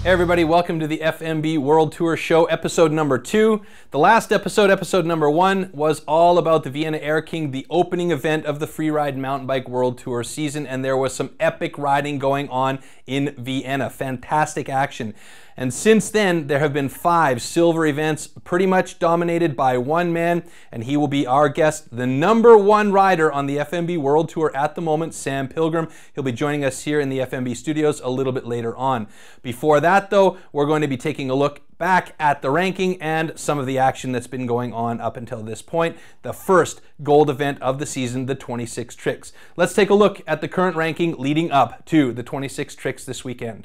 Hey everybody, welcome to the FMB World Tour Show, episode number 2. The last episode, episode number 1, was all about the Vienna Air King, the opening event of the Freeride Mountain Bike World Tour season, and there was some epic riding going on in Vienna. Fantastic action. And since then, there have been 5 silver events, pretty much dominated by one man, and he will be our guest, the #1 rider on the FMB World Tour at the moment, Sam Pilgrim. He'll be joining us here in the FMB studios a little bit later on. Before that, though, we're going to be taking a look back at the ranking and some of the action that's been going on up until this point. The first gold event of the season, the 26 Tricks. Let's take a look at the current ranking leading up to the 26 Tricks this weekend.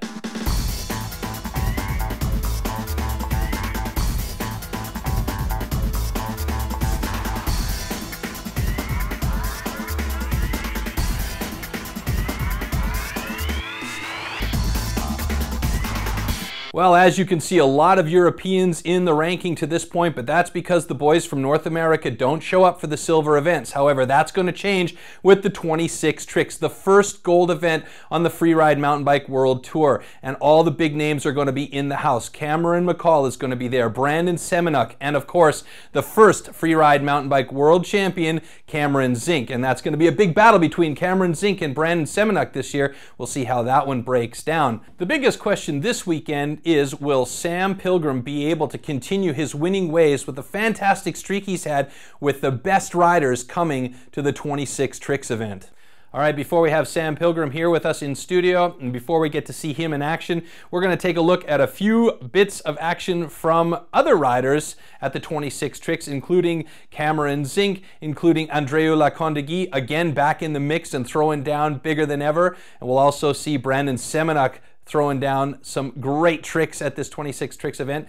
Well, as you can see, a lot of Europeans in the ranking to this point, but that's because the boys from North America don't show up for the silver events. However, that's going to change with the 26 Tricks, the first gold event on the Freeride Mountain Bike World Tour. And all the big names are going to be in the house. Cameron McCall is going to be there, Brandon Semenuk, and of course, the first Freeride Mountain Bike World Champion, Cameron Zink. And that's going to be a big battle between Cameron Zink and Brandon Semenuk this year. We'll see how that one breaks down. The biggest question this weekend is, will Sam Pilgrim be able to continue his winning ways with the fantastic streak he's had with the best riders coming to the 26 Tricks event? All right, before we have Sam Pilgrim here with us in studio, and before we get to see him in action, we're going to take a look at a few bits of action from other riders at the 26 Tricks, including Cameron Zink, including Andreu Lacondegui, again back in the mix and throwing down bigger than ever. And we'll also see Brandon Semenuk throwing down some great tricks at this 26 Tricks event.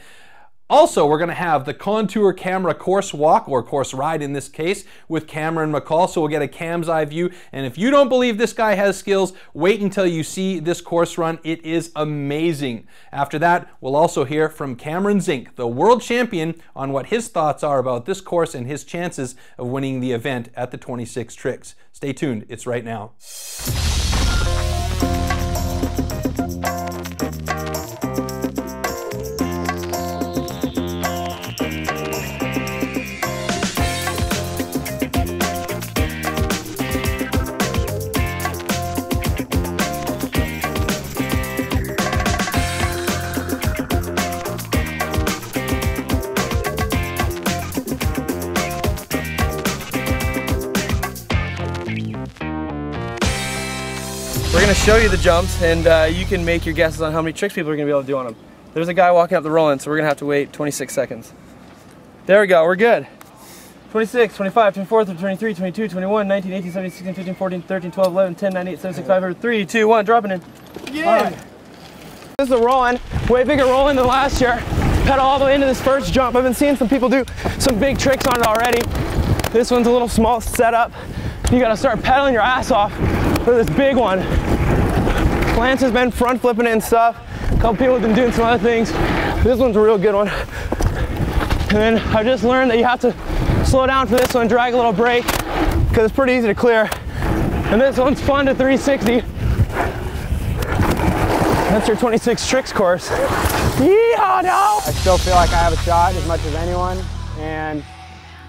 Also, we're going to have the Contour Camera course walk, or course ride in this case, with Cameron McCall, so we'll get a cam's eye view. And if you don't believe this guy has skills, wait until you see this course run. It is amazing. After that, we'll also hear from Cameron Zink, the world champion, on what his thoughts are about this course and his chances of winning the event at the 26 Tricks. Stay tuned, it's right now. We're going to show you the jumps, and you can make your guesses on how many tricks people are going to be able to do on them. There's a guy walking up the roll-in, so we're going to have to wait 26 seconds. There we go, we're good. 26, 25, 24, 23, 22, 21, 19, 18, 17, 16, 15, 14, 13, 12, 11, 10, 9, 8, 7, 6, 5, 4, 3, 2, 1, dropping in. Yeah! Right. This is a roll-in, way bigger roll-in than last year. Pedal all the way into this first jump. I've been seeing some people do some big tricks on it already. This one's a little small setup. You got to start pedaling your ass off for this big one. Lance has been front flipping it and stuff. A couple people have been doing some other things. This one's a real good one. And then I just learned that you have to slow down for this one, drag a little brake, because it's pretty easy to clear. And this one's fun to 360. That's your 26 Tricks course. Yeehaw, no! I still feel like I have a shot as much as anyone, and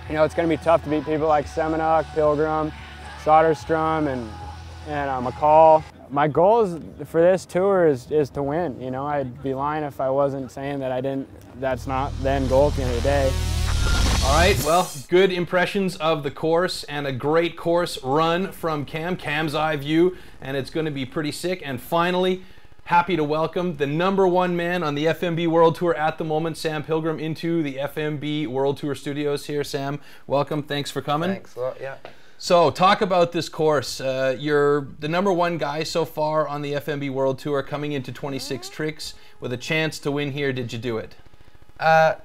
you know, it's going to be tough to beat people like Semenuk, Pilgrim, Soderstrom, and McCall. My goal for this tour is to win. You know, I'd be lying if I wasn't saying that I didn't. That's not the end goal at the end of the day. All right, well, good impressions of the course and a great course run from Cam's eye view, and it's going to be pretty sick. And finally, happy to welcome the #1 man on the FMB World Tour at the moment, Sam Pilgrim, into the FMB World Tour studios here. Sam, welcome. Thanks for coming. Thanks a lot, yeah. So talk about this course. You're the #1 guy so far on the FMB World Tour, coming into 26 Tricks with a chance to win here. Did you do it?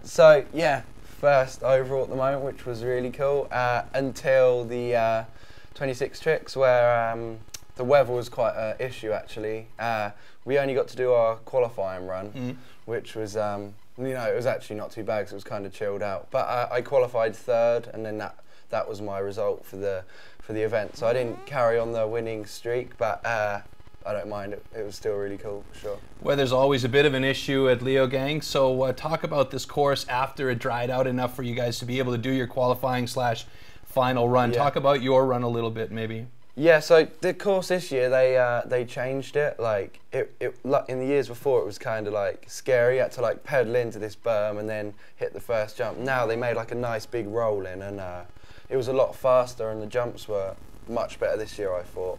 So yeah, first overall at the moment, which was really cool, until the 26 Tricks, where the weather was quite an issue actually. We only got to do our qualifying run, which was, you know, it was actually not too bad because it was kind of chilled out. But I qualified 3rd, and then that was my result for the event. So I didn't carry on the winning streak, but I I don't mind it. It was still really cool, for sure. Weather's always a bit of an issue at Leo Gang, so talk about this course after it dried out enough for you guys to be able to do your qualifying / final run. Yeah. Talk about your run a little bit, maybe. Yeah, so the course this year, they changed it. Like, in the years before, it was kind of like scary. You had to like pedal into this berm and then hit the first jump. Now they made like a nice big roll in, and it was a lot faster, and the jumps were much better this year, I thought.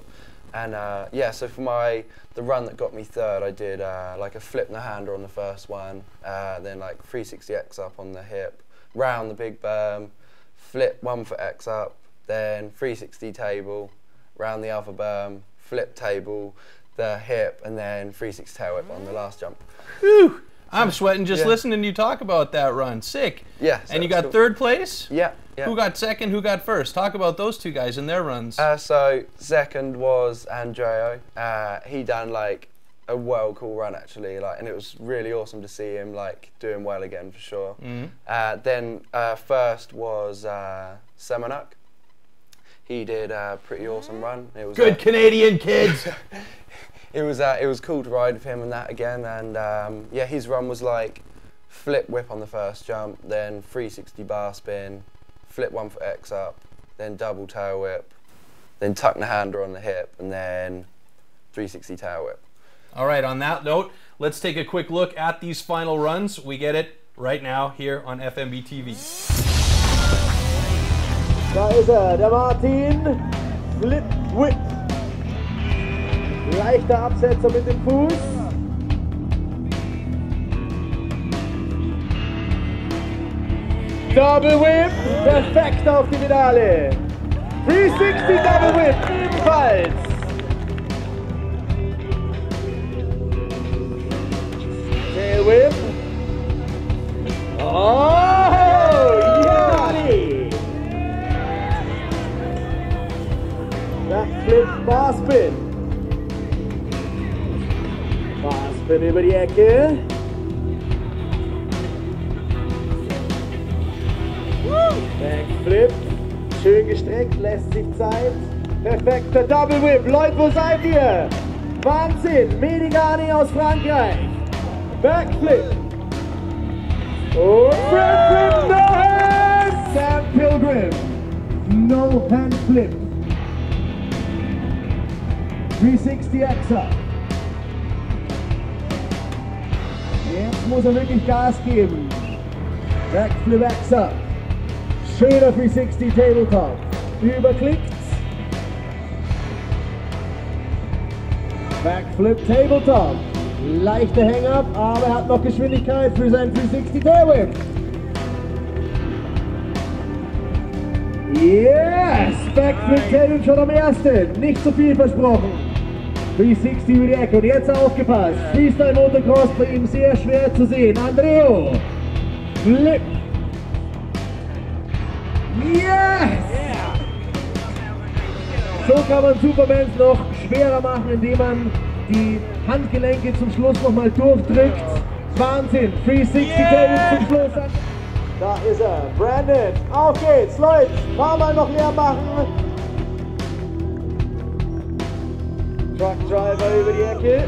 And yeah, so for the run that got me third, I did like a flip no-hander on the first one, then like 360X up on the hip, round the big berm, flip 1 foot X up, then 360 table, round the other berm, flip table, the hip, and then 360 tail whip on the last jump. Whew. I'm sweating just listening to you talk about that run. Sick. Yeah. So and you got third place? Yeah. Yeah. Who got second? Who got first? Talk about those two guys and their runs. So second was Andreo. He done like a well cool run actually, like, and it was really awesome to see him like doing well again for sure. Then first was Semenuk. He did a pretty awesome run. It was good Canadian kids. it was cool to ride with him and that again, and yeah, his run was like flip whip on the first jump, then 360 bar spin, flip 1 foot X up, then double tail whip, then tuck the hander on the hip, and then 360 tail whip. All right, on that note, let's take a quick look at these final runs. We get it right now here on FMB TV. Da ist der Martin. Flip Whip. Leichter Absetzer mit dem Fuß. Double Whip. Perfekt auf die Pedale. 360 Double Whip ebenfalls. Tail Whip. Oh, ja! Backflip, Barspin. Barspin über die Ecke. Backflip. Schön gestreckt, lässt sich Zeit. Perfekter Double Whip. Leute, wo seid ihr? Wahnsinn. Medigani aus Frankreich. Backflip. Und Backflip, no hand! Sam Pilgrim. No hand flip. 360 X up. Jetzt muss wirklich Gas geben. Backflip X up. Schöner 360 Tabletop. Überklickt. Backflip Tabletop. Leichter Hang-Up, aber er hat noch Geschwindigkeit für seinen 360 Tailwhip. Yes! Backflip Tailwhip schon am ersten. Nicht zu viel versprochen. 360 über die Ecke und jetzt aufgepasst. Freestyle Motocross bei ihm sehr schwer zu sehen. Andreo. Flip. Yes! So kann man Supermans noch schwerer machen, indem man die Handgelenke zum Schluss nochmal durchdrückt. Wahnsinn! 360 Tailwhip zum Schluss. Da ist er. Brandon. Auf geht's, Leute. Mal noch leer machen. Truck Driver über die Ecke.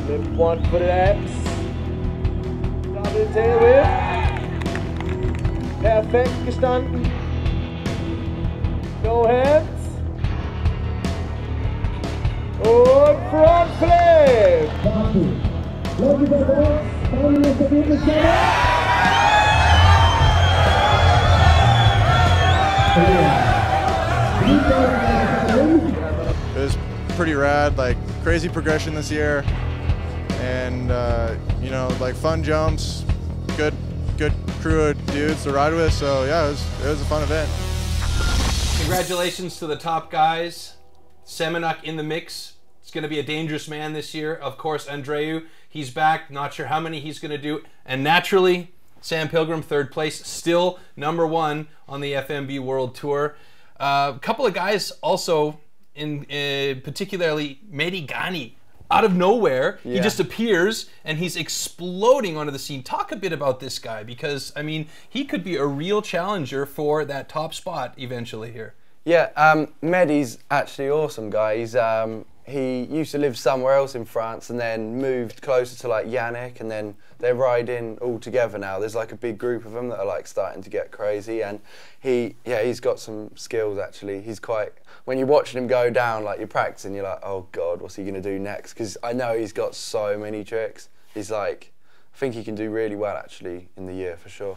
Flip 1 for the X. Double Tail Whip. Perfekt gestanden. No hands. Und Front Flip. It was pretty rad, like crazy progression this year, and you know, like fun jumps, good crew of dudes to ride with. So yeah, it was a fun event. Congratulations to the top guys. Semenuk in the mix. It's going to be a dangerous man this year. Of course, Andreu, he's back. Not sure how many he's going to do. And naturally, Sam Pilgrim, third place, still #1 on the FMB World Tour. A couple of guys also, particularly Medigani, out of nowhere, he Yeah. just appears and he's exploding onto the scene. Talk a bit about this guy, because I mean, he could be a real challenger for that top spot eventually here. Yeah, Mehdi's actually awesome guy. He used to live somewhere else in France and then moved closer to like Yannick, and then they're riding all together now. There's like a big group of them that are like starting to get crazy, and he's got some skills actually. He's quite, when you're watching him go down, like you're practicing, you're like, oh God, what's he gonna do next? Because I know he's got so many tricks. He's like, I think he can do really well actually in the year for sure.